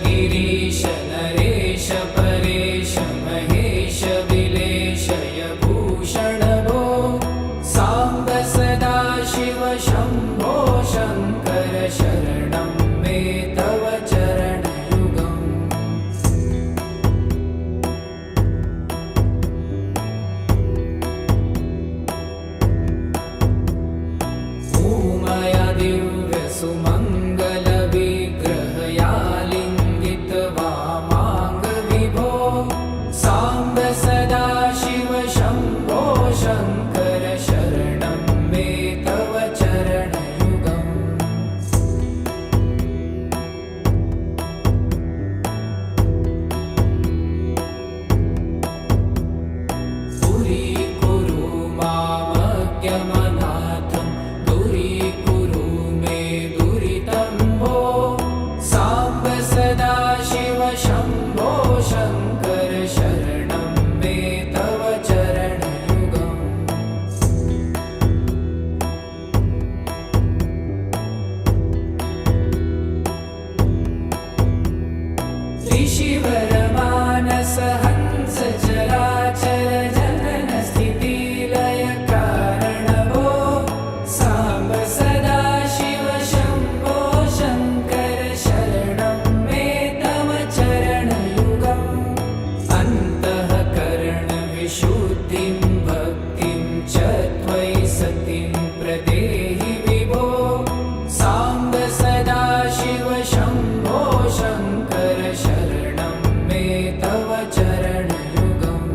गिरीश नरेश परेश महेश विलेशय भूषण भो साम्ब सदा शिव शम्भो शङ्कर शरणं मे तव चरणयुगम् भूमया दिव्य सुमङ्गल विग्रहया लिङ्गित वामाङ्ग विभो साम्ब सदा शिव शम्भो शङ्कर शरणं मे तव चरणयुगम् दूरीकुरु मामज्ञमनाथं दूरीकुरु मे दुरितं भो साम्ब सदा शिव शम्भो शङ्कर शरणं मे तव चरणयुगम् ऋषिवर मानस हंस चराचर जनन स्थिति लय कारण भो साम्ब सदा शिव शम्भो शङ्कर शरणं मे तव चरणयुगम् अन्तःकरण विशुद्धिं भक्तिं च त्वयि सतिं प्रदेहि विभो साम्ब सदा शिव शम्भो शङ्कर शरणं मे तव चरणयुगम्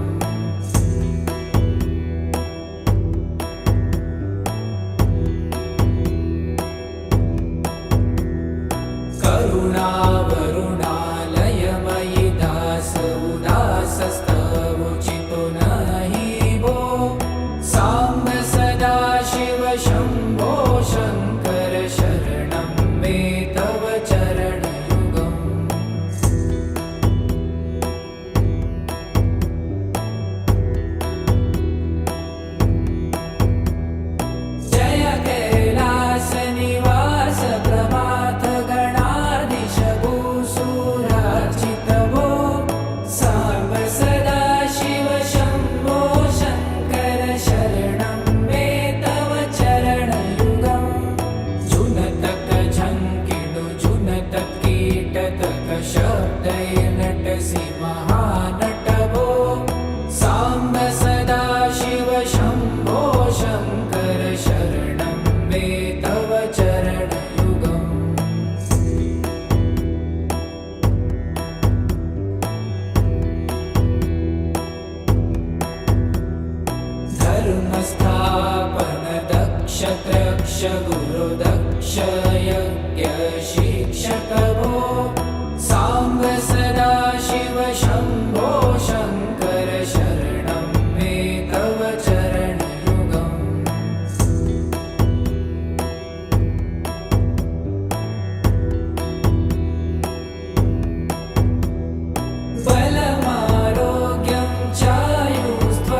करुणावरुणालयमयि दास उदासस्तवोचितो नहि भो साम्ब सदा शिव शम्भो शङ्कर शरणं मे तव चरणयुगम् जय कैलास निवास प्रभात गणाधीश भूसुरार्चित भो साम्ब सदा शिव शम्भो शङ्कर शरणं मे तव चरणयुगम् जुनतक झङ्किणु जुनतक कीटतक शब्दैर्नटसि महानट भो साम्ब सदा शिव शम्भो शङ्कर शरणं मे तव चरणयुगम् धर्मस्थापन दक्ष त्रक्ष गुरु दक्ष यज्ञ शिक्षक भो साम्ब सदा शिव शम्भो शङ्कर शरणं मे तव चरणयुगम् बलमारोग्यं चायुस्त्वगुणरुचितं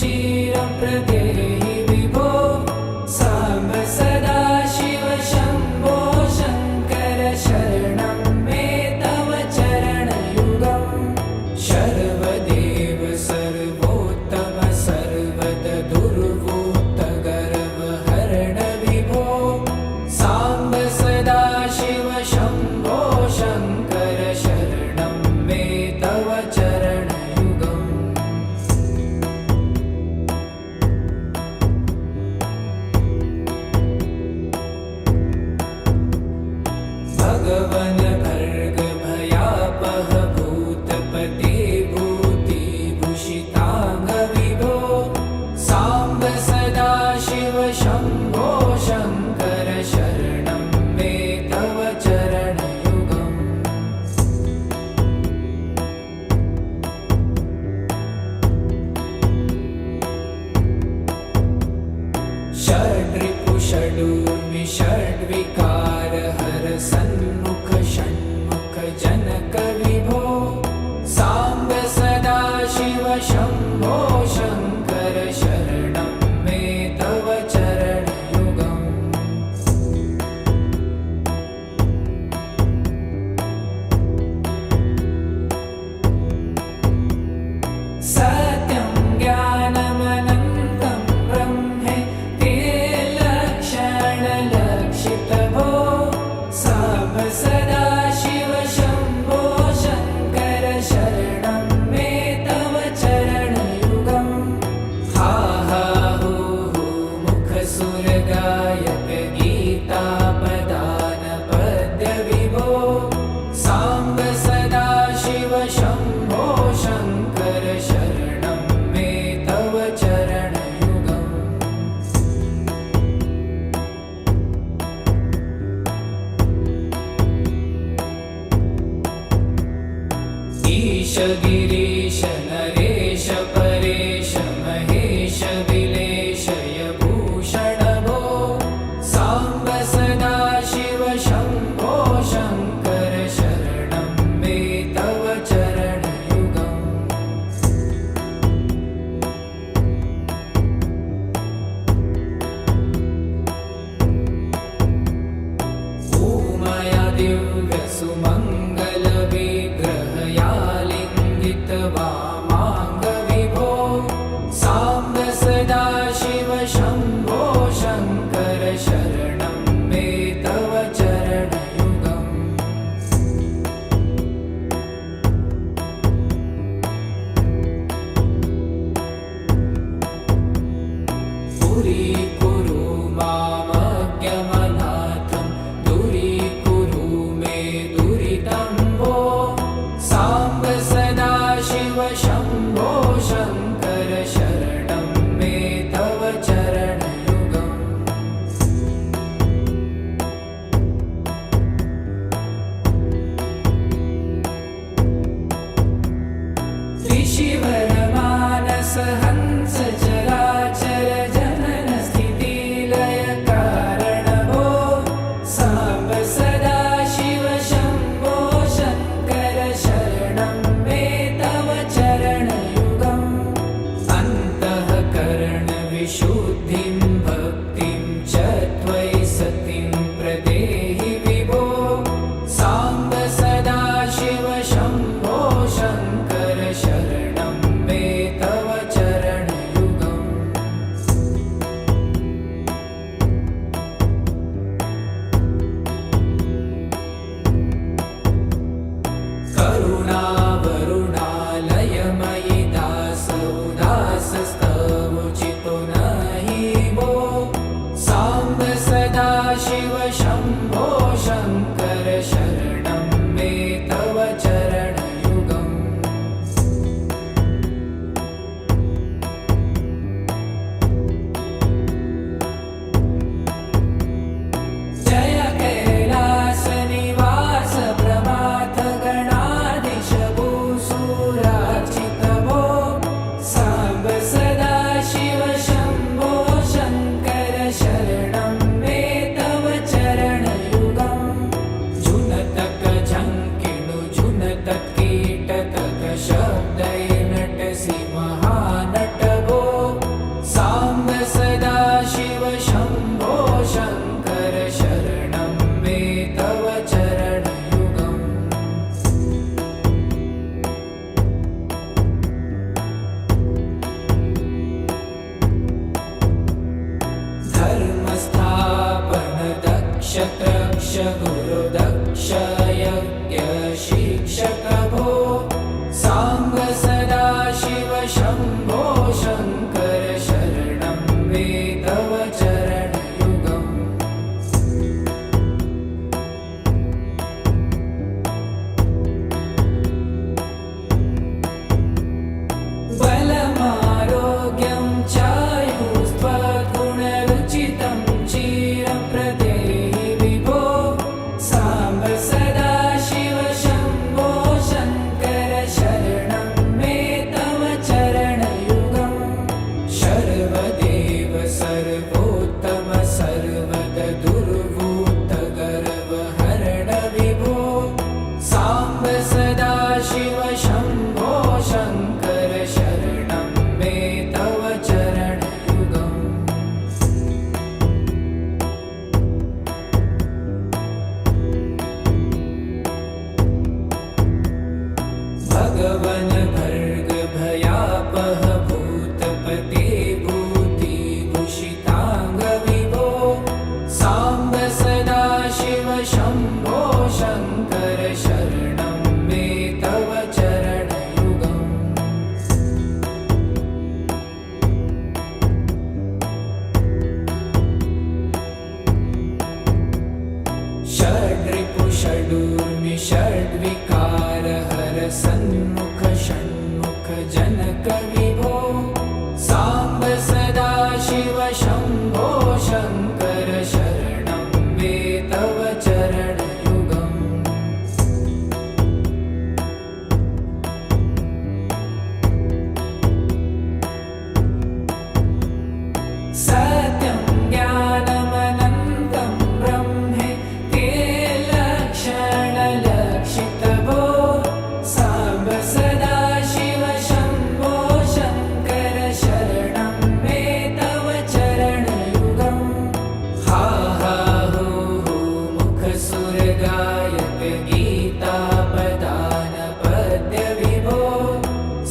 चिरं प्रदेहि विभो साम्ब सदा शिव शम्भो शङ्कर शरणं मे तव चरणयुगम् शर्वदेव सर्वोत्तम सर्वद दुर्वूत गर्वहरण विभो साम्ब सदा शिव शम्भो शङ्कर शरणं मे तव चरणयुगम् भगवन् भर्ग भयापह भूतपते भूतिभूषिताङ्ग विभो साम्ब सदा शिव शम्भो शङ्कर शरणं मे तव चरणयुगम् षड्रिपु षडूर्मि षड्विकार हर सन्मुख षण्मुख जनक विभो साम्ब सदा शिव शम्भो शङ्कर शरणं मे तव चरणयुगम् सत्यं ज्ञानमनन्तं ब्रह्मेति लक्षणलक्षितभो साम्ब सदाशिव शम्भो शङ्कर शरणं मे तव चरणयुगम् हा हा हू हू मुखसुरगायक गीतापदान पद्यविभो साम्ब सदाशिव शम्भो शङ्कर शरणं मे तव चरणयुगम् ईश गिरीश नरेश परेश महेश विलेशय भूषण भो साम्ब सदाशिव शम्भो शङ्कर शरणं मे तव चरणयुगम् ऊमया दिव्यसुमङ्गलविग्रहया लिङ्गितवामाङ्गविभो साम्ब सदाशिव शम्भो शङ्कर शरणं मे तव चरणयुगम् पुरीकुरु मामज्ञमनाथं दूरीकुरु मे दुरितं भो साम्ब सदाशिव शम्भो शङ्कर शरणं मे तव चरणयुगम् त्रिशिवरमानस हंस चराचर जनन स्थितिलय कारण भो साम्ब सदाशिव शम्भो शङ्कर शरणं मे तव चरणयुगम् अन्तःकरणविशुद्धिं भक्तिं च त्वयि सतिं प्रदेहि विभो साम्ब सदाशिव शम्भो शङ्कर शरणं मे तव चरणयुगम् करुणावरुणालयमयि दासोदासस्तवोचितो नहि भो साम्ब सदाशिव शम्भो शङ्कर शरणं मे तव चरणयुगम् जय कैलासनिवास प्रमाथ गणाधीश भूसुरार्चित भो साम्ब सदाशिव शम्भो शङ्कर शरणं मे तव चरणयुगम् झुनतक झङ्किणु झुनतक कीटतक शब्दै नटसि महानट भो साम्ब सदाशिव शम्भो शङ्कर शरणं मे तव चरणयुगम् धर्मस्थापन दक्ष त्रक्ष गुरुदक्ष यज्ञ शिक्षक भो साम्ब सदाशिव शम्भो शङ्कर शरणं मे तव चरणयुगम् बलमारोग्यं चायुस्त्वगुणरुचितं चिरं प्रदेहि विभो साम्ब सदाशिव विभो साम्ब सदा शिव शम्भो शङ्कर शरणं मे तव चरणयुगम् सत्यं ज्ञानमनन्तं ब्रह्मे ते लक्षणलक्षितभो साम्ब सदा शिव शम्भो शङ्कर शरणं मे तव चरणयुगम् हा हा हू हू मुखसुरगायक गीतापदानपद्यविभो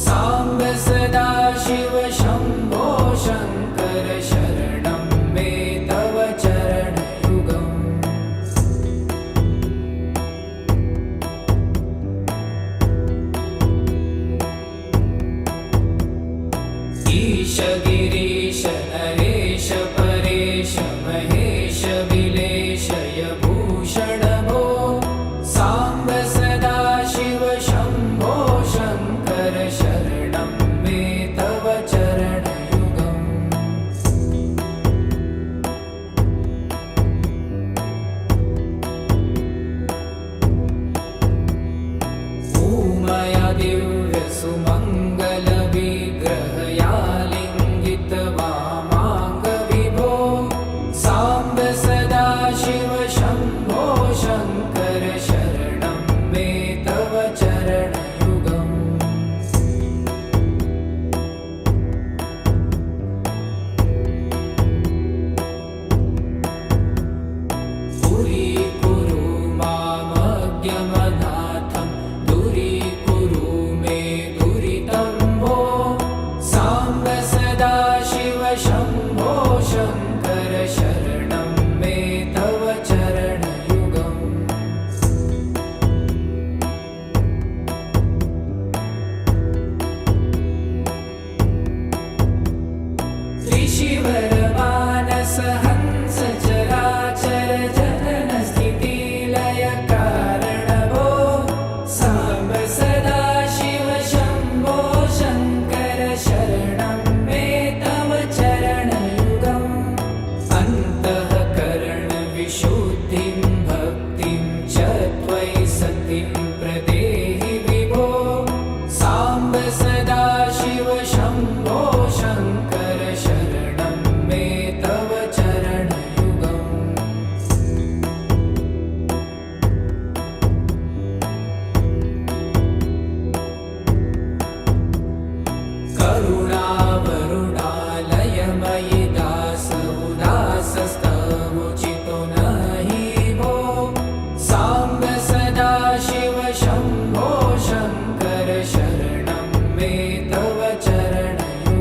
साम्ब सदा शिव शम्भो शङ्कर शरणं मे तव चरणयुगम् ईश गिरीश नरेश परेश महेश विलेशय भूषण भो साम्ब सदा शिव शम्भो शङ्कर शरणं मे तव चरणयुगम् ऊमया दिव्यसुमङ्गलविग्रहया लिङ्गितवामाङ्गविभो साम्ब सदा शिव शम्भो शङ्कर शरणं मे तव चरणयुगम् पुरीकुरु मामज्ञमनाथं दूरीकुरु मे दुरितं भो साम्ब सदा शिव शम्भो शङ्कर शरणं मे तव चरणयुगम् त्रिशिवरमानस हंस चराचर जनन स्थितिलय कारण भो साम्ब सदा शिव शम्भो शङ्कर शरणं मे तव चरणयुगम् अन्तःकरणविशुद्धिं भक्तिं च त्वयि सतिं प्रदेहि विभो साम्ब सदा शिव शम्भो शङ्कर शरणं मे तव चरणयुगम् करुणावरुणालयमयि दास उदासस्तवोचितो नहि भो साम्ब सदा शिव शम्भो शङ्कर शरणं मे तव चरणयुगम्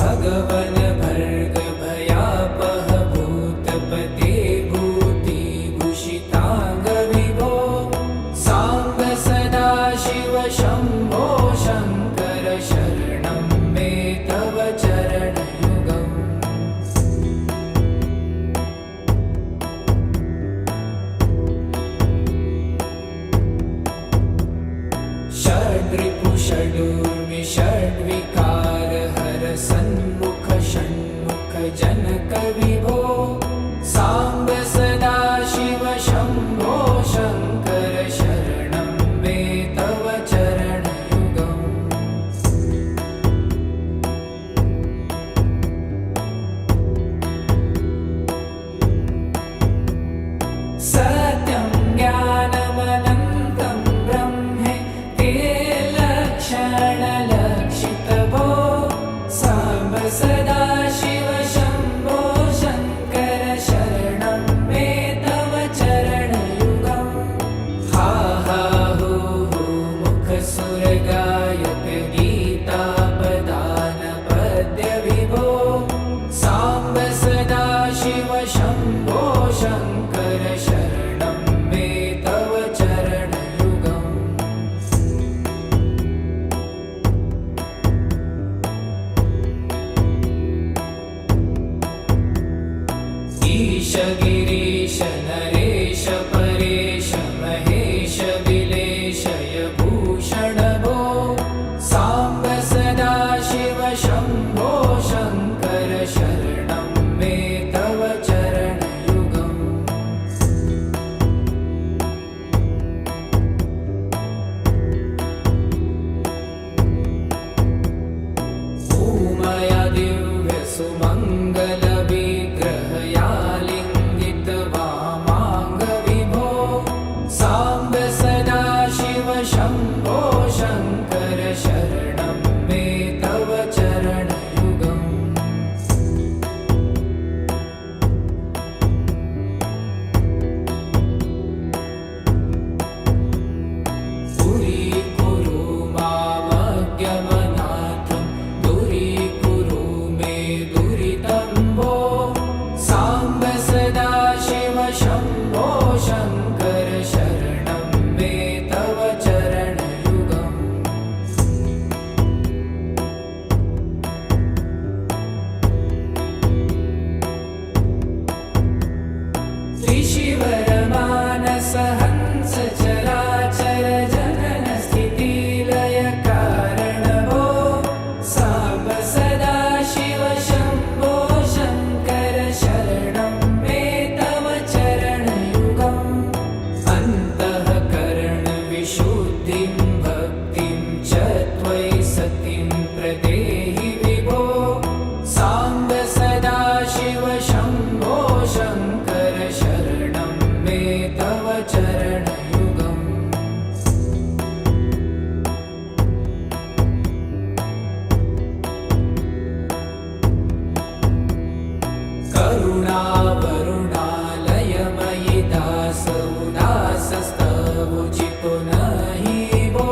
भगवन भर्ग भयापह भूतपते भूतिभूषितांग विभो सांब सदाशिव शंभो शंकर शरणं मे तव चरणयुगम् षड्रिपु षडूर्मि षड्विकार हर सन्मुख षण्मुख जनक विभो सांब सदाशिव शंभो शंकर शरणं मे तव चरणयुगम् सत्यं ज्ञानमनन्तं ब्रह्मे ते लक्षणलक्षितभो सांब सदाशिव शंभो शंकर शरणं मे तव चरणयुगम् हा हा हू हू मुखसुरगायक गीतापदान पद्य विभो सांब सदाशिव शंभो शंकर शरणं मे तव चरणयुगम् ईश गिरीश नरेश परेश महेश विलेशय भूषण भो सांब सदाशिव शंभो शंकर शरणं मे तव चरणयुगम् उमया दिव्य सुमंगल विग्रहया लिंगित वामांग विभो सांब सदाशिव शंभो शंकर शरणं मे तव चरणयुगम् दूरीकुरु मामज्ञमनाथं दूरीकुरु मे दुरितं भो सांब सदाशिव शंभो शंकर शरणं मे तव चरणयुगम् त्रिशिवरमानस हंस चराचर जनन स्थिति लय कारण भो सांब सदाशिव शंभो शंकर शरणं मे तव चरणयुगम् अन्तःकरण विशुद्धिं भक्तिं च त्वयि सतिं प्रदेहि विभो सांब सदाशिव शंभो शंकर शरणं मे तव चरणयुगम् करुणावरुणालयमयि दास उदासस्तवोचितो नहि भो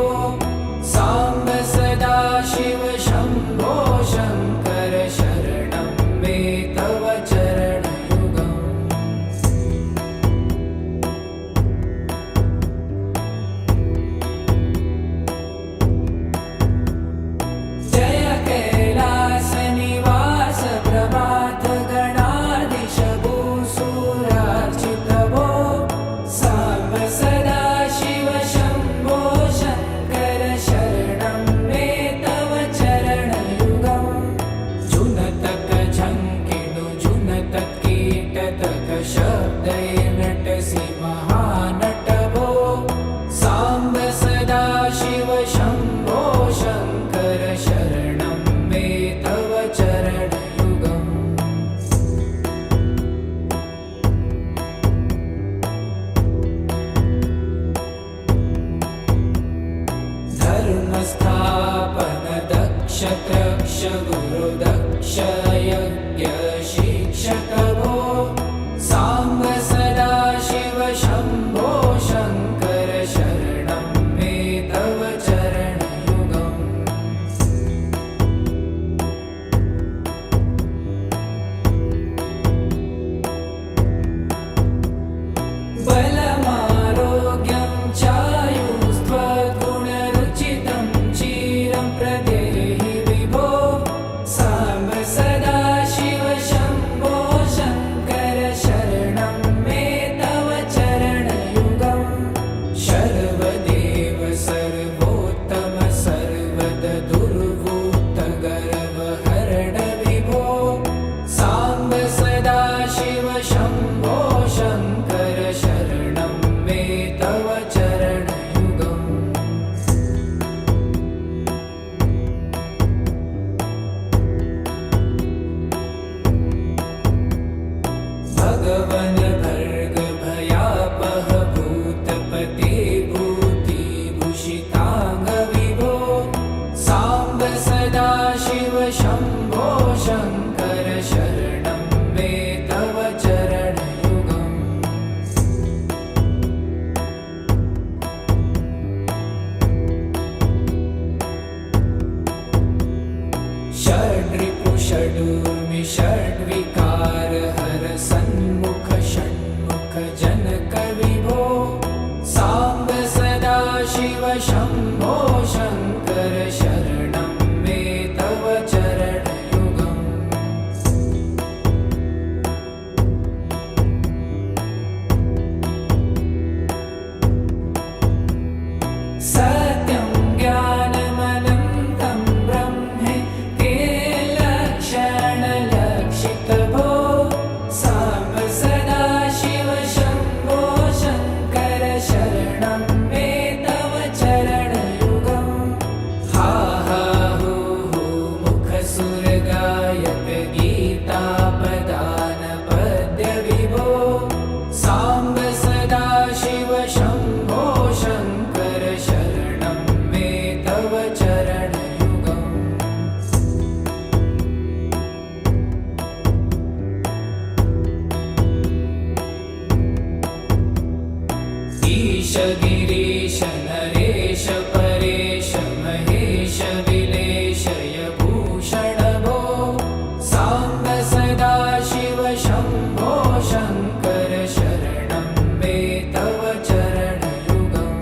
सांब सदाशिव शंभो शंकर शरणं मे तव चरणयुगम् जय कैलास निवास प्रभात गणाधीश भूसुरार्चित भो सांब सदाशिव शंभो शंकर शरणं मे तव चरणयुगम् जुनतक झंकिणु जुनतक कीटतक शब्दै नटसि महानट भो सांब सदाशिव शंभो शंकर शरणं मे तव चरणयुगम् धर्मस्थापन दक्ष त्रक्ष गुरुदक्ष यज्ञ शिक्षक भो सांब सदाशिव शंभो शंकर शरणं मे तव चरणयुगम् शङ्कर शरणं मे तव चरणयुगम् षड्रिपु षडूर्मि षड्विकार हर सन्मुख षण्मुख जनक विभो साम्ब सदा शिव शम्भो शङ्कर शरणं मे तव चरणयुगम् सत्यं ज्ञानमनन्तं ब्रह्मे ते लक्षणलक्षितभो साम्ब सदा शिव शम्भो शङ्कर शरणं मे तव चरणयुगम् हा हा हू हू मुखसुरगायक गीतापदान पद्य विभो साम्ब सदा शिव शम्भो शङ्कर शरणं मे तव चरणयुगम् ईश गिरीश नरेश परेश महेश विलेशय भूषण भो साम्ब सदा शिव शम्भो शङ्कर शरणं मे तव चरणयुगम्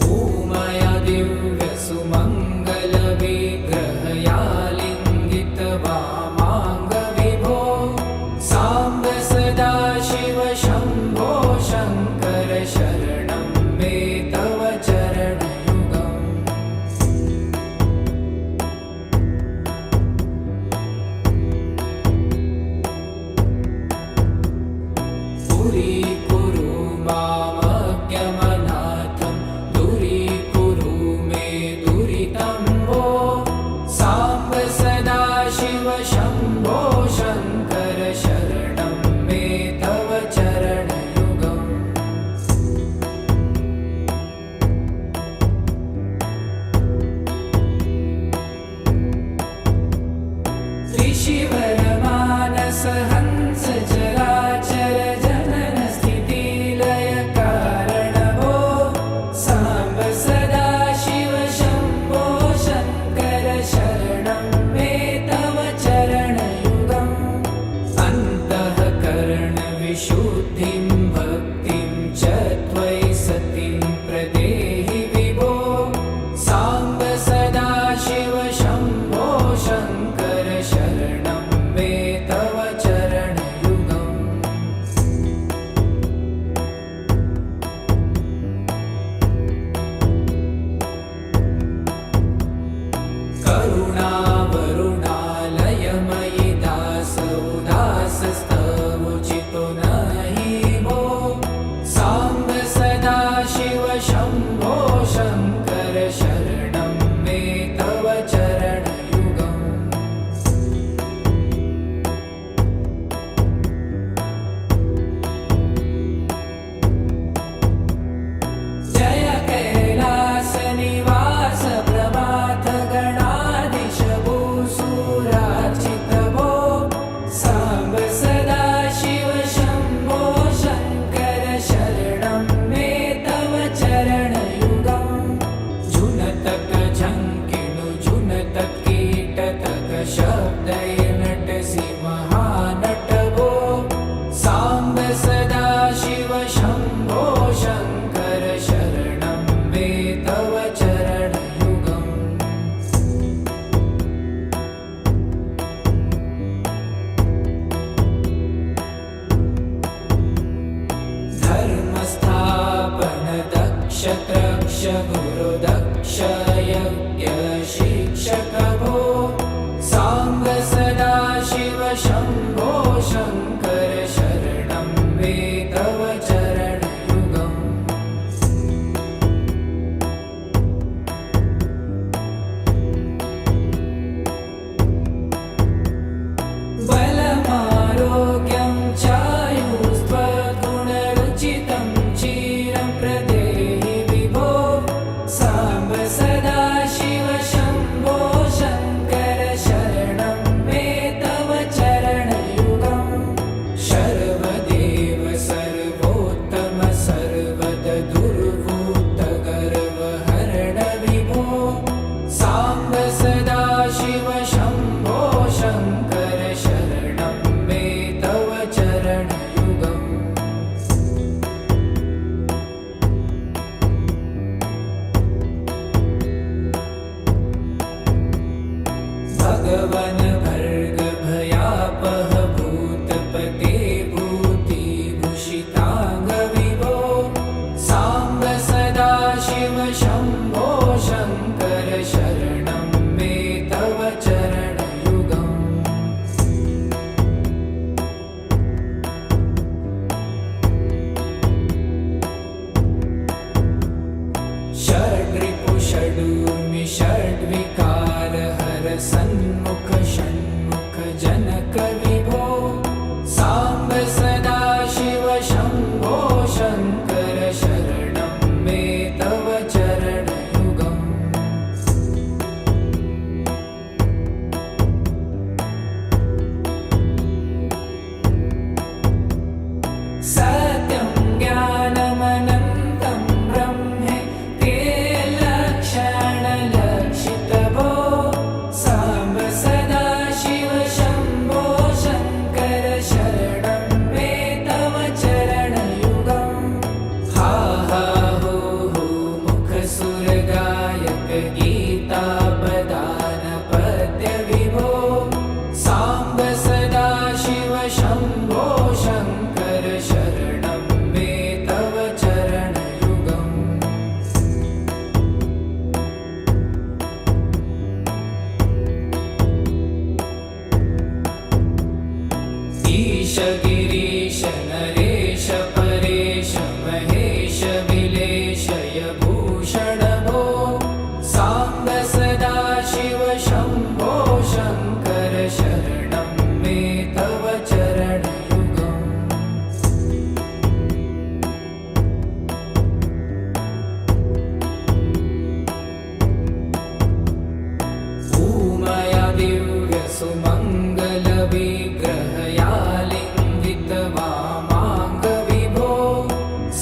ऊमया दिव्यसुमङ्गलविग्रहया लिङ्गित वामाङ्ग विभो साम्ब सदा शिव शम्भो शङ्कर शरणं मे तव चरणयुगम् पुरीकुरु मामज्ञमनाथं दूरीकुरु मे दुरितं भो साम्ब सदा शिव शम्भो शङ्कर शरणं मे तव चरणयुगम् त्रिशिवरमानस हंस चराचर जनन स्थितिलय कारण भो साम्ब सदा शिव शम्भो शङ्कर शरणं मे तव चरणयुगम् अन्तःकरण विशुद्धिं भक्तिं च त्वयि सतिं प्रदेहि विभो साम्ब सदा शिव शम्भो शङ्कर शरणं मे तव चरणयुगम् करुणावरुणालयमयि दास उदासस्तवोचितो नहि भो साम्ब सदा शिव शम्भो शङ्कर शरणं मे तव चरणयुगम् जय कैलासनिवास प्रभात गणाधीश भूसुरार्चित भो साम्ब सदा शिव शम्भो शङ्कर शरणं मे तव चरणयुगम् झुनतक झङ्किणु झुनतक कीटतक शब्दै नटसि महानट भो साम्ब सदा शिव शम्भो शङ्कर शरणं मे तव चरणयुगम् धर्मस्थापन दक्ष त्रक्ष गुरुदक्ष यज्ञ शिक्षक भो साम्ब सदा शिव शम्भो शङ्कर शरणं मे तव चरणयुगम् बलमारोग्यं चायुस्त्वद्गुणरुचितं प्रसन्मुख षण्मुख जनक विभो साम्ब सदाशिव शम्भो शङ्कर शरणं मे तव चरणयुगम् सत्यं ज्ञानमनन्तं ब्रह्मे ते लक्षणलक्षितभो साम्ब सदाशिव शम्भो शङ्कर शरणं मे तव चरणयुगम् हा हा हो हो मुखसुरगायक गीतापदान पद्य विभो साम्ब सदाशिव शम्भो शङ्कर शरणं मे तव चरणयुगम् ईश गिरीश नरेश परेश महेश विलेशय भूषण भो साम्ब सदाशिव शम्भो शङ्कर शरणं मे तव चरणयुगम् ऊमया दिव्य सुमङ्गल विग्रहया लिङ्गित वामाङ्ग विभो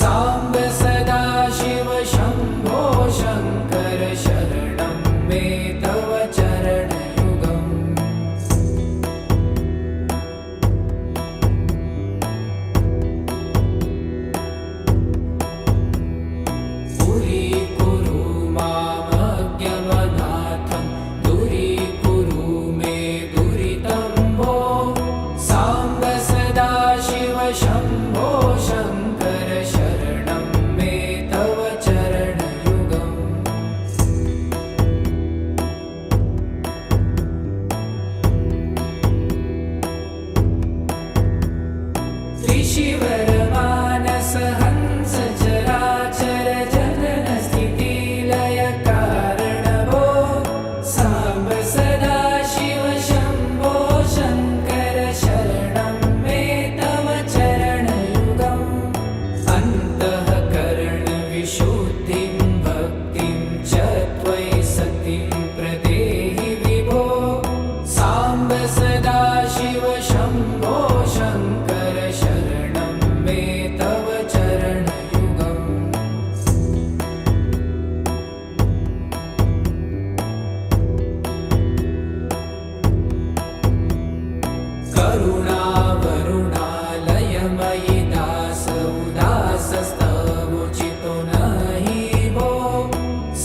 साम्ब सदाशिव शम्भो शङ्कर शरणं मे तव चरणयुगम् पुरीकुरु मामज्ञमनाथं दूरीकुरु मे दुरितं भो साम्ब सदाशिव शम्भो शङ्कर शरणं मे तव चरणयुगम् त्रिशिवरमानस हंस चराचर जनन स्थितिलय कारण भो साम्ब सदाशिव शम्भो शङ्कर शरणं मे तव चरणयुगम् अन्तःकरण विशुद्धिं भक्तिं च त्वयि सतिं प्रदेहि विभो साम्ब सदाशिव शम्भो शङ्कर शरणं मे तव चरणयुगम् करुणावरुणालयमयि दास उदासस्तवोचितो नहि भो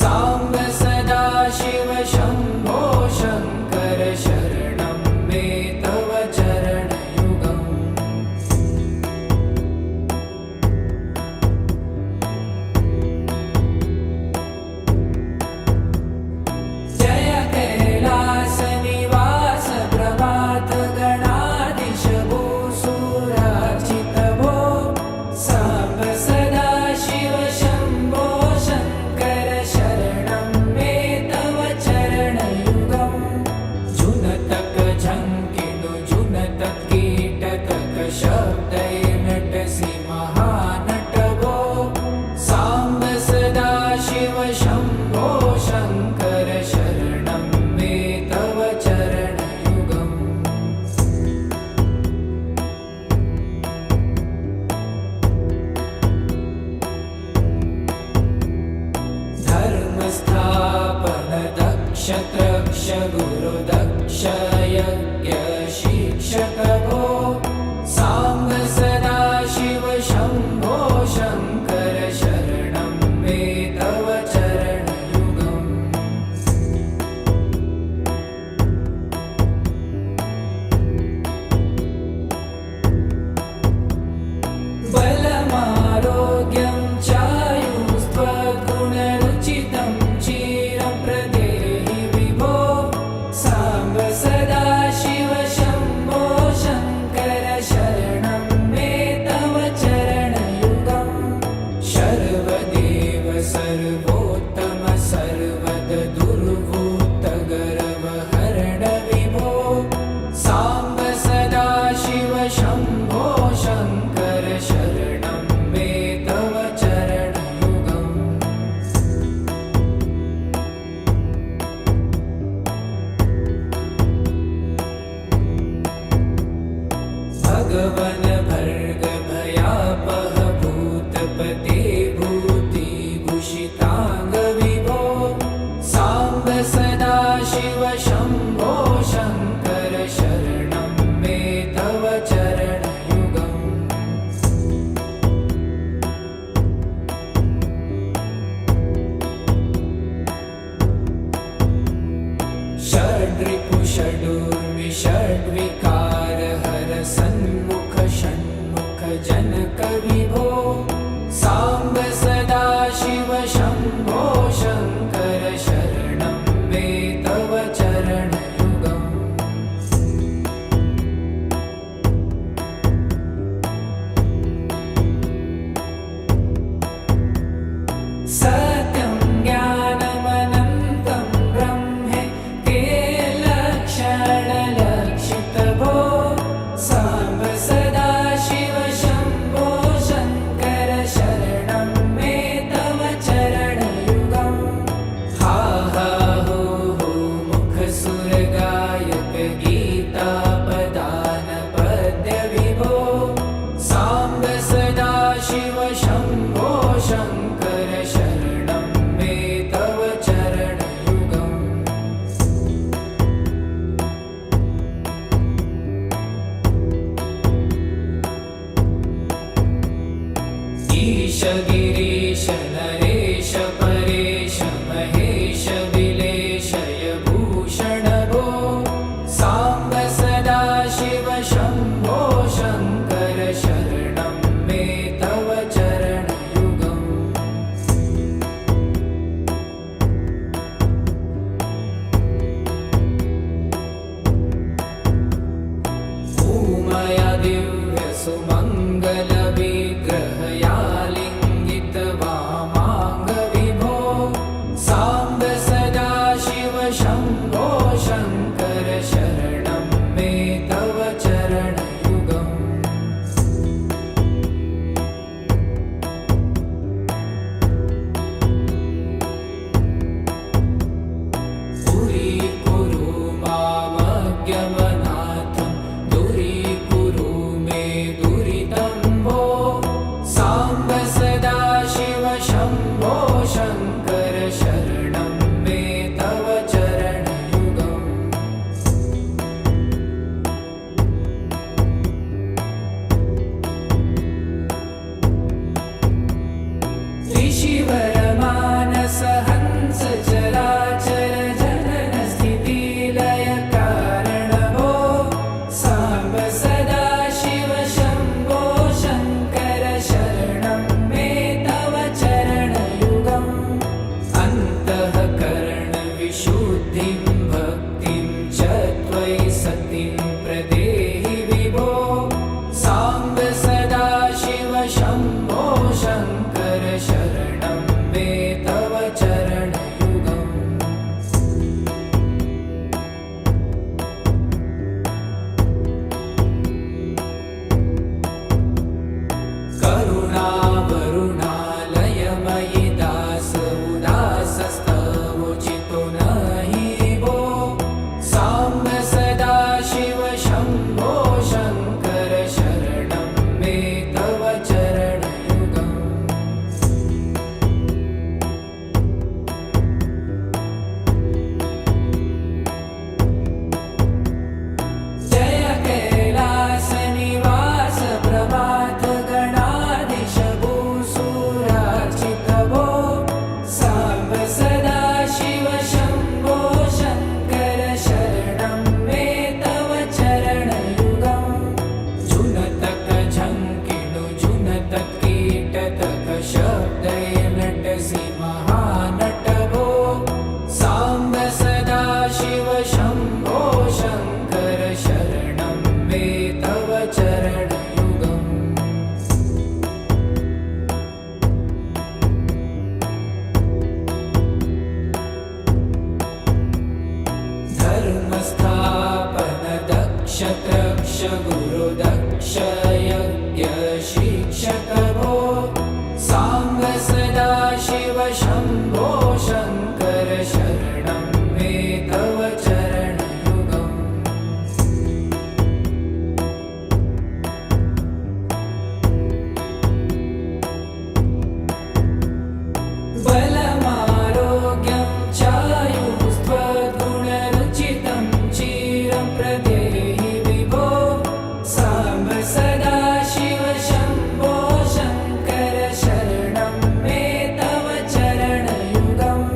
साम्ब सदाशिव शम्भो शङ्कर शरणं मे तव चरणयुगम् जय कैलासनिवास प्रभात गणाधीश भूसुरार्चित भो साम्ब सदाशिव शम्भो शङ्कर शरणं मे तव चरणयुगम् जुनतक झङ्किनु जुनतक कीटतक शब्दैर्नटसि महानट भो साम्ब सदाशिव शम्भो शङ्कर शरणं मे तव चरणयुगम् धर्मस्थापन दक्ष त्रक्ष गुरु दक्ष यज्ञ शिक्षक भो साम्ब सदाशिव शम्भो शङ्कर शरणं मे तव चरणयुगम् बलमारोग्यं चायुस्त्वगुणरुचितं चिरं प्रदेहि विभो साम्ब सदाशिव शम्भो शङ्कर शरणं मे तव चरणयुगम् शर्वदेव सर्वोत्तम सर्वद दुर्वृत्त गर्व हर सत्यं ज्ञानमनन्तं ब्रह्मे ते लक्षणलक्षितभो साम्ब सदाशिव शम्भो शङ्कर शरणं मे तव चरणयुगम् हा हा हो हो मुखसुरगायक गीतापदान पद्यविभो साम्ब सदाशिव शम्भो शङ्कर शरणं मे तव चरणयुगम् ईश गिरीश नरेश परेश महेश विलेशय भूषण भो साम्ब सदाशिव शम्भो शङ्कर शरणं मे तव चरणयुगम् उमया दिव्यसुमङ्गलविग्रहया लिङ्गित वामाङ्गविभो साम्ब सदाशिव शम्भो शङ्कर शरणं मे तव चरणयुगम् पुरीकुरु मामज्ञमनाथं दूरीकुरु मे दुरितं भो साम्ब सदाशिव शम्भो शङ्कर शरणं मे तव चरणयुगम् ऋषिवरमानस हंस चराचर जनन स्थितिलय कारण भो साम्ब सदाशिव शम्भो शङ्कर शरणं मे तव चरणयुगम् अन्तःकरणविशुद्धिं भक्तिं च त्वयि सतिं प्रदेहि विभो साम्ब सदाशिव शम्भो शङ्कर शरणं मे तव चरणयुगम् करुणावरुणालयमयि दास उदासस्तवोचितो नहि भो साम्ब सदाशिव शम्भो शङ्कर शरणं मे तव चरणयुगम् जय कैलासनिवास प्रभात गणाधीश भूसुरार्चित भो साम्ब सदाशिव शम्भो शङ्कर शरणं मे तव चरणयुगम् जुनतक झङ्किणु जुनतक कीटतक शब्दय नटसि महानट भो साम्ब सदाशिव शम्भो शङ्कर शरणं मे तव चरणयुगम् धर्मस्थापन दक्ष त्रक्ष गुरुदक्ष यज्ञ शिक्षक भो साम्ब सदाशिव शम्भो शङ्कर शरणं मे तव चरणयुगम् बलमारोग्यं चायुस्त्वगुणरुचितं चिरं प्रदेहि विभो साम्ब सदाशिव शम्भो शङ्कर शरणं मे तव चरणयुगम्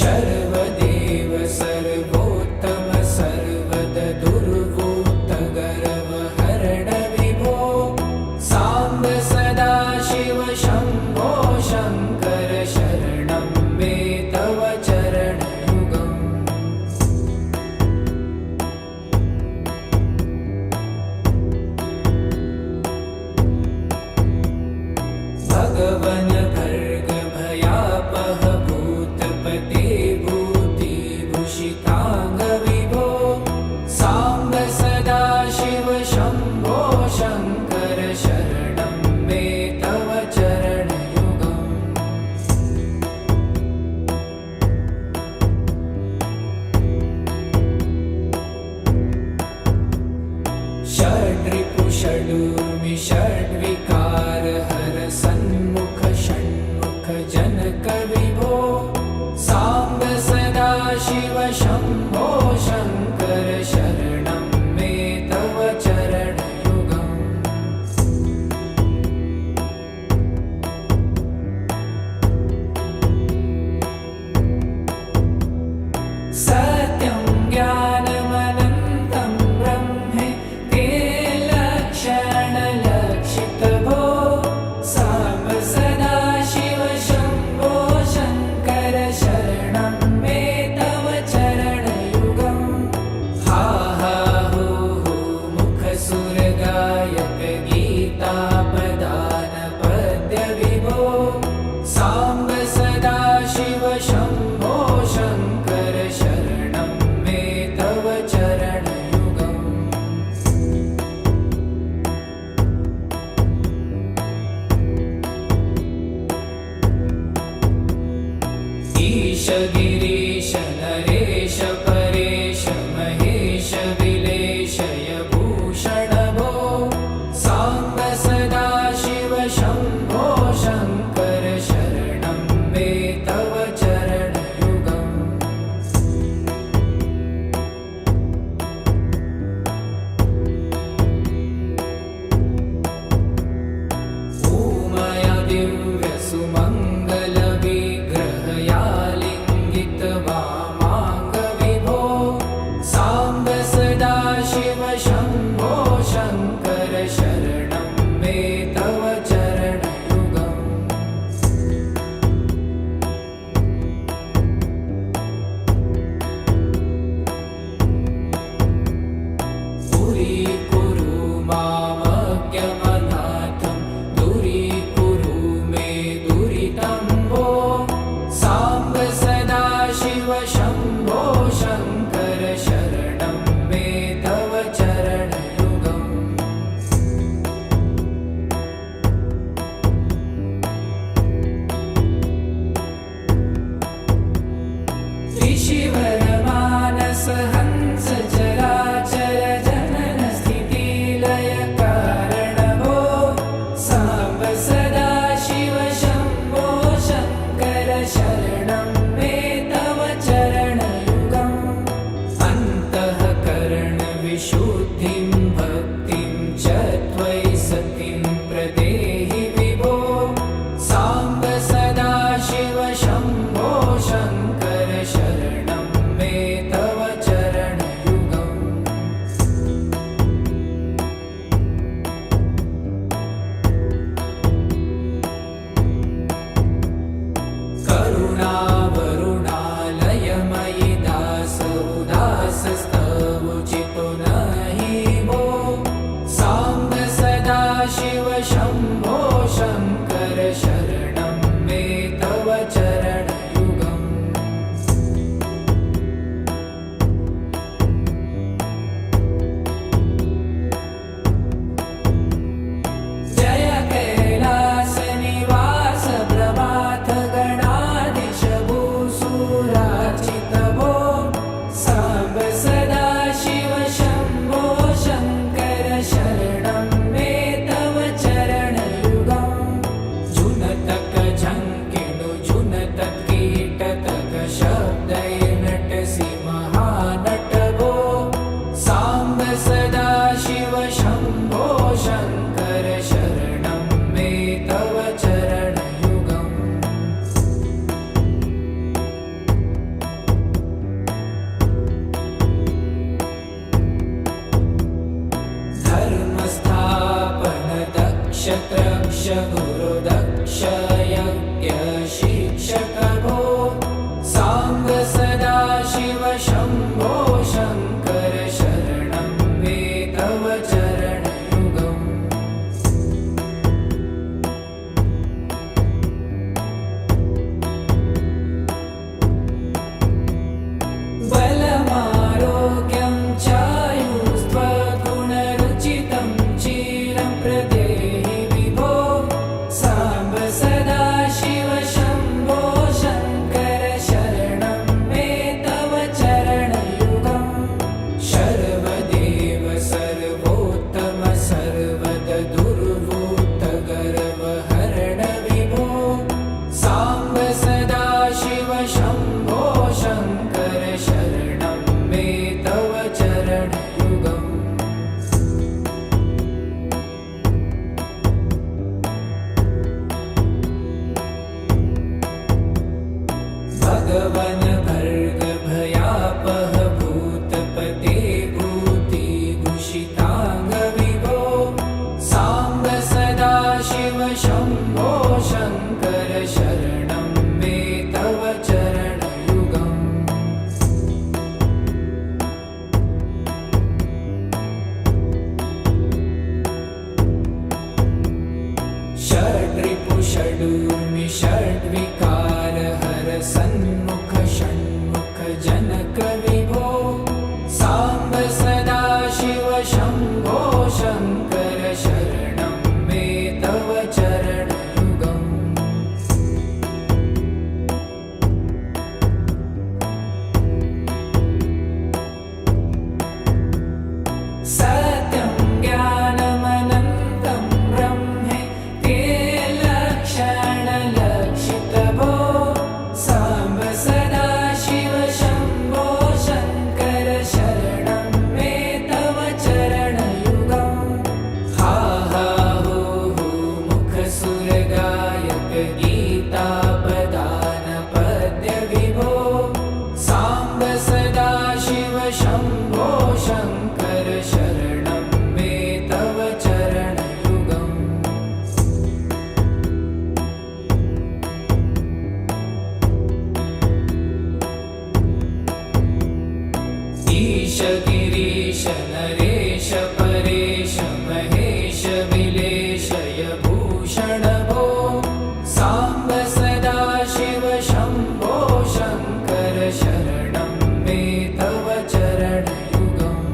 शर्वदेव सर्वोत्तम सर्वद दुर्वूत गर्वहरण विभो साम्ब सदाशिव शम्भो शङ्कर शरणं मे तव चरणयुगम् भगवन भर्ग भया जनक विभो साम्ब सदा शिव शम्भो शङ्कर शरणं मे तव चरणयुगम् सत्यं ज्ञानमनन्तं ब्रह्मे ते लक्षणलक्षितभो साम्ब सदा शिव शम्भो शङ्कर शरणं मे तव चरणयुगम् हा हा हू हू मुखसुरगायक गीतापदान पद्यविभो साम्ब सदा शिव शम्भो शङ्कर शरणं मे तव चरणयुगम् ईश गिरीश नरेश परेश महेश विलेशय भूषण भो साम्ब सदा शिव शम्भो शङ्कर शरणं मे तव चरणयुगम् ऊमया दिव्यसुमङ्गलविग्रहयालिङ्गित वामाङ्गविभो साम्ब सदा शिव शम्भो शङ्कर शरणं मे तव चरणयुगम् दूरीकुरु मामज्ञमनाथं दूरीकुरु मे दुरितं भो साम्ब सदा शिव शम्भो शङ्कर शरणं मे तव चरणयुगम् ऋषिवरमानस हंस चराचर जनन स्थितिलय कारण भो साम्ब सदा शिव शम्भो शङ्कर शरणं मे तव चरणयुगम् अन्तःकरणविशुद्धिं भक्तिं च त्वयि सतिं प्रदेहि विभो साम्ब सदा शिव शम्भो शङ्कर शरणं मे तव चरणयुगम् करुणावरुणालयमयि दास उदासस्तवुचितो नहि भो साम्ब सदा शिव शम्भो शङ्कर शरणं मे तव चरणयुगम् जय कैलासनिवास प्रभात गणाधीश भूसुरार्चित भो साम्ब सदा शिव शम्भो शङ्कर शरणं मे तव चरणयुगम् जुनतक झङ्किणु जुनतक कीटतक शब्दैर्नटसि महानट भो साम्ब सदा शिव शम्भो शङ्कर शरणं मे तव चरणयुगम् धर्मस्थापन दक्ष त्रक्ष गुरुदक्ष यज्ञ शिक्षक भो साम्ब सदा शिव शम्भो शङ्कर शरणं मे तव चरणयुगम् बलमारोग्यं चायुस्त्वगुणरुचितं चिरं प्रदेहि विभो वन भर्ग भयापह भूतपते भूतिभूषितांग विभो सांब सदाशिव शंभो शंकर शरणं मे तव चरणयुगम् षड्रिपु षडूर्मि षड्विकार हर सन्मुख षण्मुख जनक विभो सांब सदाशिव शंभो शंकर शरणं मे तव चरणयुगम् सत्यं ज्ञानमनन्तं ब्रह्मे ते लक्षणलक्षितभो सांब सदाशिव शंभो शंकर शरणं मे तव चरणयुगम् हा हा हो हो मुखसुरगायक गीतापदान पद्य विभो सांब सदाशिव शंभो शंकर शरणं मे तव चरणयुगम् ईश गिरीश नरेश परेश महेश विलेशय भूषण भो सांब सदाशिव शंभो शंकर शरणं मे तव चरणयुगम्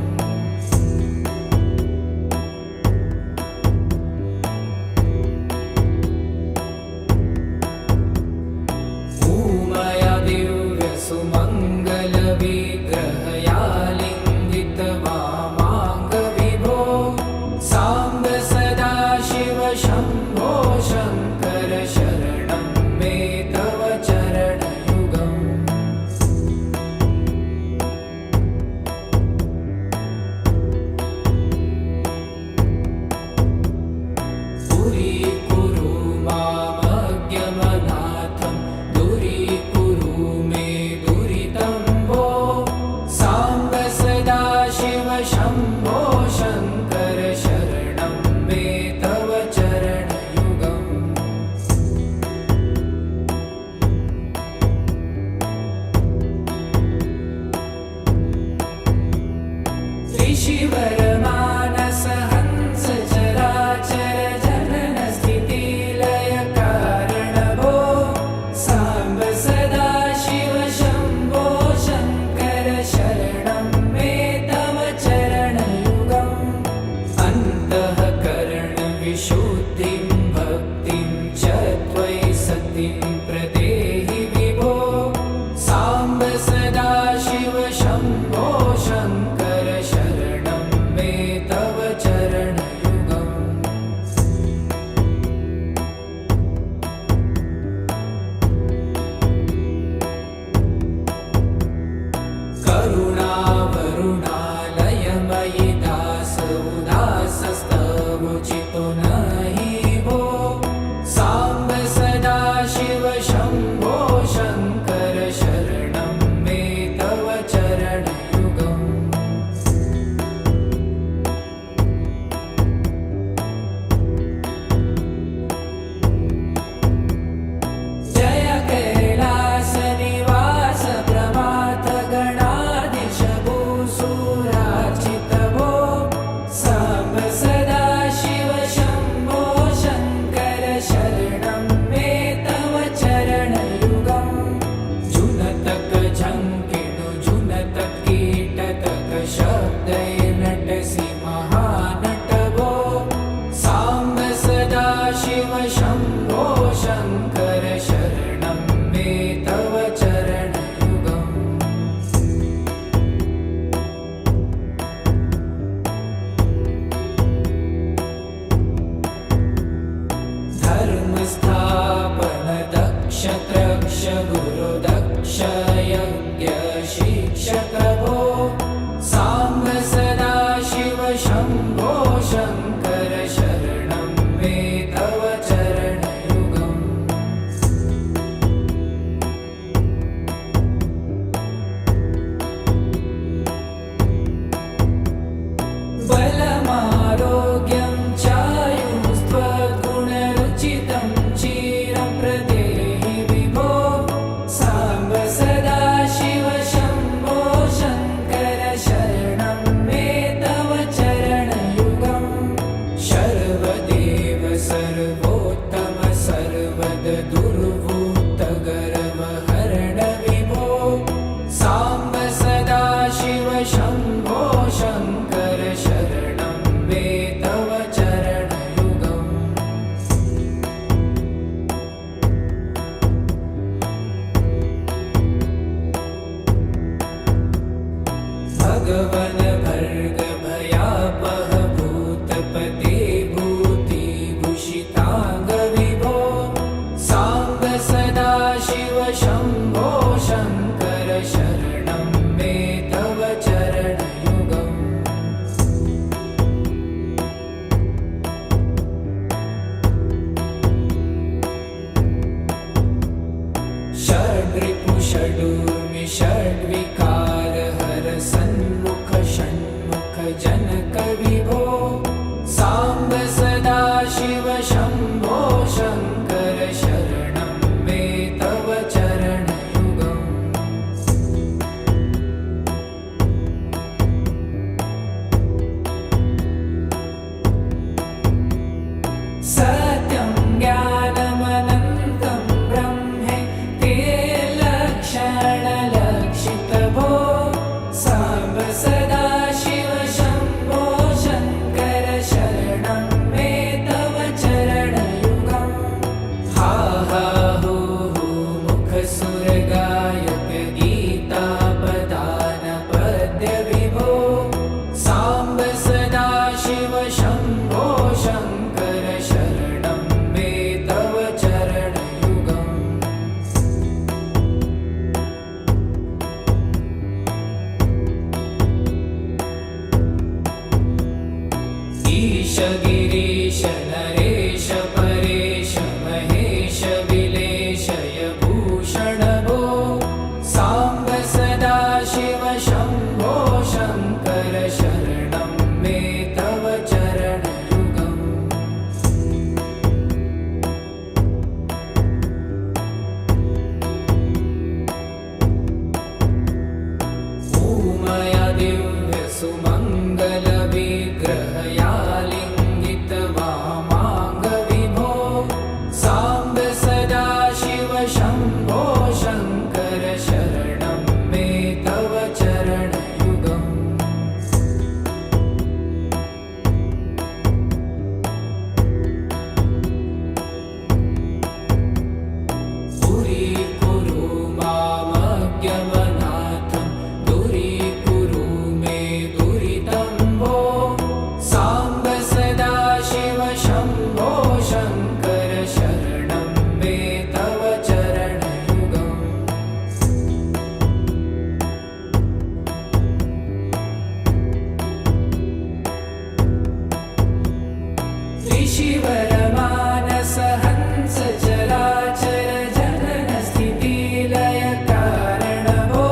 उमया दिव्य सुमंगल विग्रहया लिंगित वामांग विभो सांब सदाशिव शंभो शंकर शरणं मे तव चरणयुगम् दूरीकुरु मामज्ञमनाथं दूरीकुरु मे दुरितं भो सांब सदाशिव शंभो शंकर शरणं मे तव चरणयुगम् त्रिशिवरमानस हंस चराचर जनन स्थिति लय कारण भो सांब सदाशिव शंभो शंकर शरणं मे तव चरणयुगम् अन्तःकरण विशुद्धिं भक्तिं च त्वयि सतिं प्रदेहि विभो सांब सदाशिव शंभो शंकर शरणं मे तव चरणयुगम् करुणावरुणालयमयि दास उदासस्तवोचितो नहि भो सांब सदाशिव शंभो शंकर शरणं मे तव चरणयुगम् जय कैलास निवास प्रमाथ गणाधीश भूसुरार्चित भो सांब सदाशिव शंभो शंकर शरणं मे तव चरणयुगम् जुनतक झंकिणु जुनतक कीटतक शब्दैर्नटसि महानट भो सांब सदाशिव शंभो शंकर शरणं मे तव चरणयुगम् धर्मस्थापन दक्ष त्रक्ष गुरु दक्ष यज्ञ शिक्षक भो सांब सदाशिव शंभो शंकर शरणं मे तव चरणयुगम् सदाशिव शम्भो शङ्कर शरणं मे तव चरणयुगम् षड्रिपु षडूर्मि षड्विकार हर सन्मुख षण्मुख जनक विभो साम्ब सदाशिव शम्भो शङ्कर शरणं मे तव चरणयुगम् सत्यं ज्ञानमनन्तं ब्रह्मे ते लक्षणलक्षितभो साम्ब सदाशिव शम्भो शङ्कर शरणं मे तव चरणयुगम् हा हा हू हू मुखसुरगायक गीतापदान पद्य विभो साम्ब सदाशिव शम्भो शङ्कर शरणं मे तव चरणयुगम् ईश गिरीश नरेश परेश महेश विलेशय भूषण भो साम्ब सदाशिव शम्भो शङ्कर शरणं मे तव चरणयुगम् ऊमया दिव्य सुमङ्गल विग्रहया लिङ्गित वामाङ्ग विभो साम्ब सदाशिव शम्भो शङ्कर शरणं मे तव चरणयुगम् पुरीकुरु मामज्ञमनाथं दूरीकुरु मे दुरितं भो साम्ब सदाशिव शम्भो शङ्कर शरणं मे तव चरणयुगम् त्रिशिवरमानस हंस चराचर जनन स्थितिलय कारण भो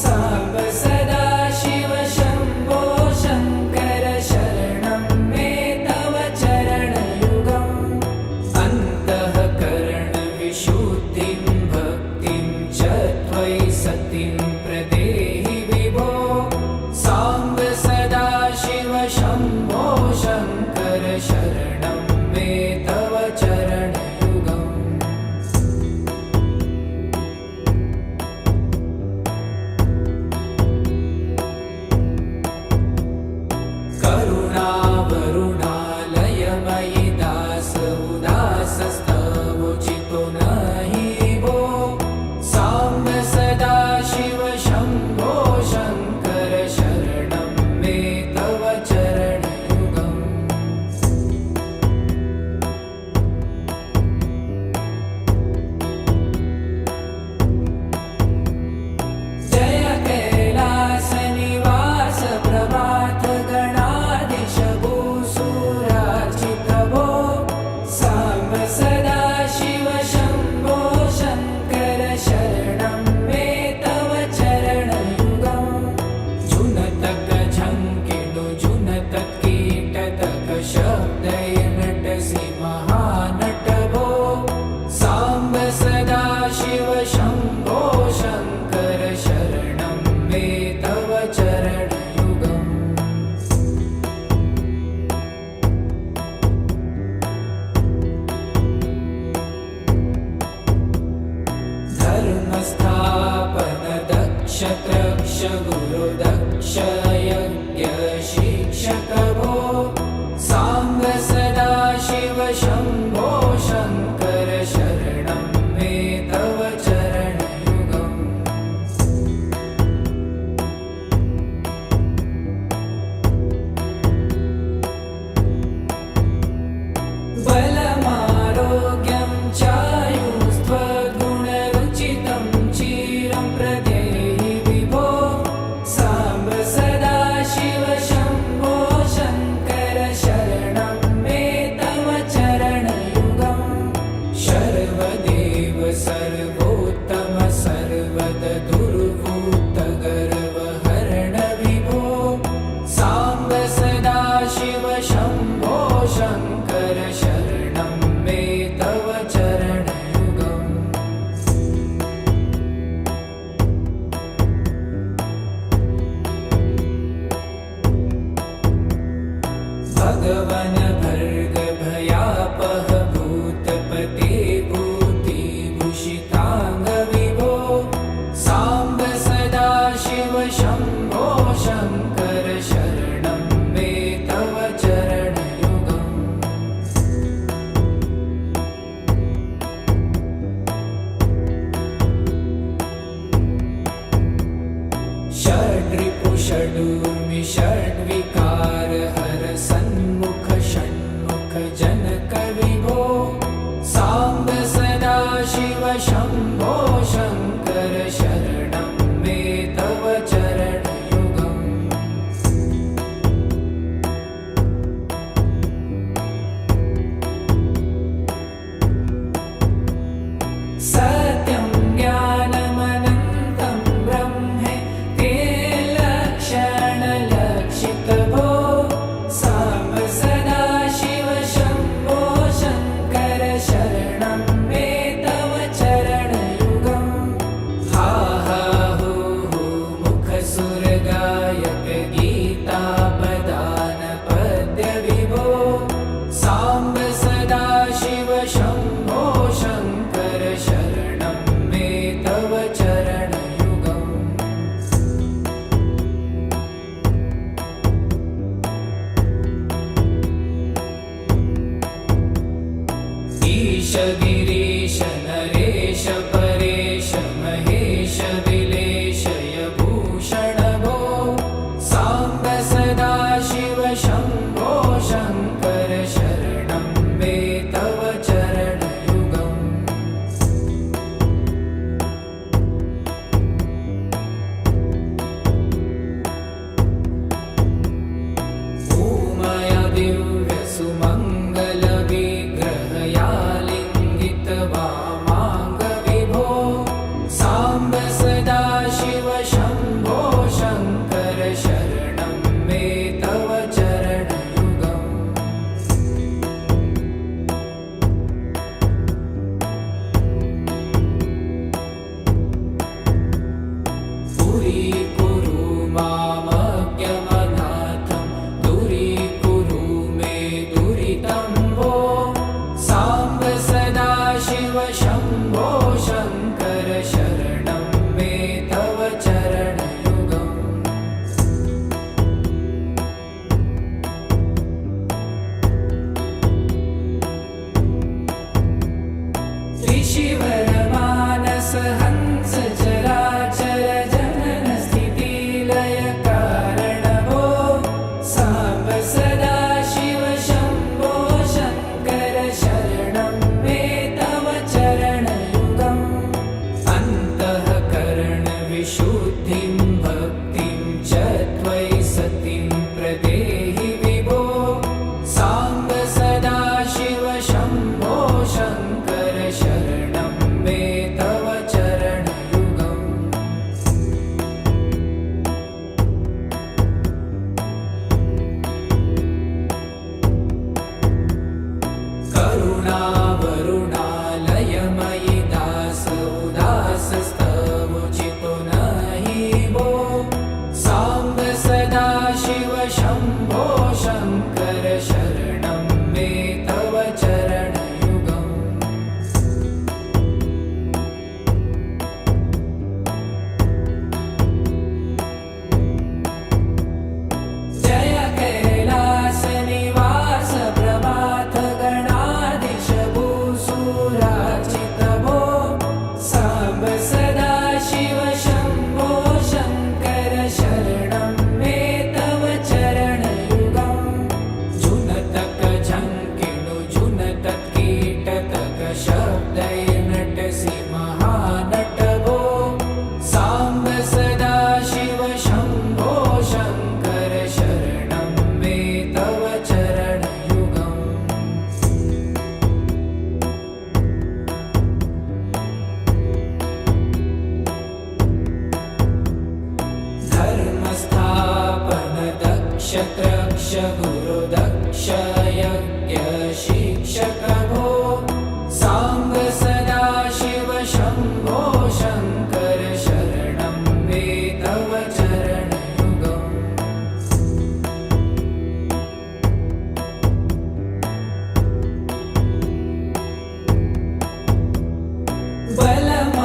साम्ब सदाशिव शम्भो शङ्कर शरणं मे तव चरणयुगम् अन्तःकरण विशुद्धिं भक्तिं च त्वयि सतिं प्रदेहि विभो साम्ब सदाशिव शम्भो शङ्कर शरणं मे तव चरणयुगम् करुणावरुणालयमयि दास उदासस्तवोचितो नहि भो साम्ब सदाशिव शम्भो शङ्कर शरणं मे तव चरणयुगम् जय कैलास निवास प्रभात गणाधीश भूसुरार्चित भो साम्ब सदाशिव शम्भो शङ्कर शरणं मे तव चरणयुगम् जुनतक झङ्किणु जुनतक कीटतक शब्दय नटसि महानट भो साम्ब सदाशिव शम्भो शङ्कर शरणं मे तव चरणयुगम् धर्मस्थापन दक्ष त्रक्ष गुरु दक्ष यज्ञ शिक्षक भो साम्ब सदाशिव शम्भो शङ्कर शरणं मे तव चरणयुगम् बलमारोग्यं चायुस्त्वगुण सर्वार्थाङ्ग विभो साम्ब सदाशिव शम्भो शङ्कर शरणं मे तव चरणयुगम् षड्रिपु षडूर्मि षड्विकार हर सन्मुख षण्मुख जनक विभो साम्ब सदाशिव शम्भो शङ्कर शरणं मे तव चरणयुगम् सत्यं ज्ञानमनन्तं ब्रह्मे ते लक्षणलक्षितभो साम्ब सदाशिव शम्भो शङ्कर शरणं मे तव चरणयुगम् हा हा हू हू मुखसुरगायक गीतापदान पद्य विभो साम्ब सदाशिव शम्भो शङ्कर शरणं मे तव चरणयुगम् ईश गिरीश नरेश परेश महेश विलेशय भूषण भो साम्ब सदाशिव शम्भो शङ्कर शरणं मे तव चरणयुगम् उमया दिव्यसुमङ्गलविग्रहयालिङ्गित वामाङ्ग विभो साम्ब सदाशिव शम्भो शङ्कर शरणं मे तव चरणयुगम् पुरीकुरु मामज्ञमनाथं दूरीकुरु मे दुरितं भो साम्ब सदाशिव शम्भो शङ्कर शरणं मे तव चरणयुगम् त्रिशिवरमानस हंस चराचर जनन स्थितिलय कारण भो साम्ब सदाशिव शम्भो शङ्कर शरणं मे तव चरणयुगम् अन्तःकरण विशुद्धिं भक्तिं च त्वयि सतिं प्रदेहि विभो साम्ब सदाशिव शम्भो शङ्कर शरणं मे तव चरणयुगम् करुणावरुणालयमयि दास उदासस्तवोचितो नहि भो साम्ब सदाशिव शम्भो शङ्कर शरणं मे तव चरणयुगम् जय कैलासनिवास प्रभात गणाधीश भूसुरार्चित भो साम्ब सदाशिव शम्भो शङ्कर शरणं मे तव चरणयुगम् जुनतक झङ्किणु जुनतक कीटतक शब्दैर्नटसि महानट भो साम्ब सदाशिव शम्भो शङ्कर शरणं मे तव चरणयुगम् धर्मस्थापन दक्ष त्रक्ष गुरु दक्ष यज्ञ शिक्षक भो साम्ब सदाशिव शम्भो शङ्कर शरणं मे तव चरणयुगम् बलम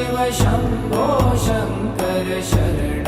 शिव शम्भो शङ्कर शरणं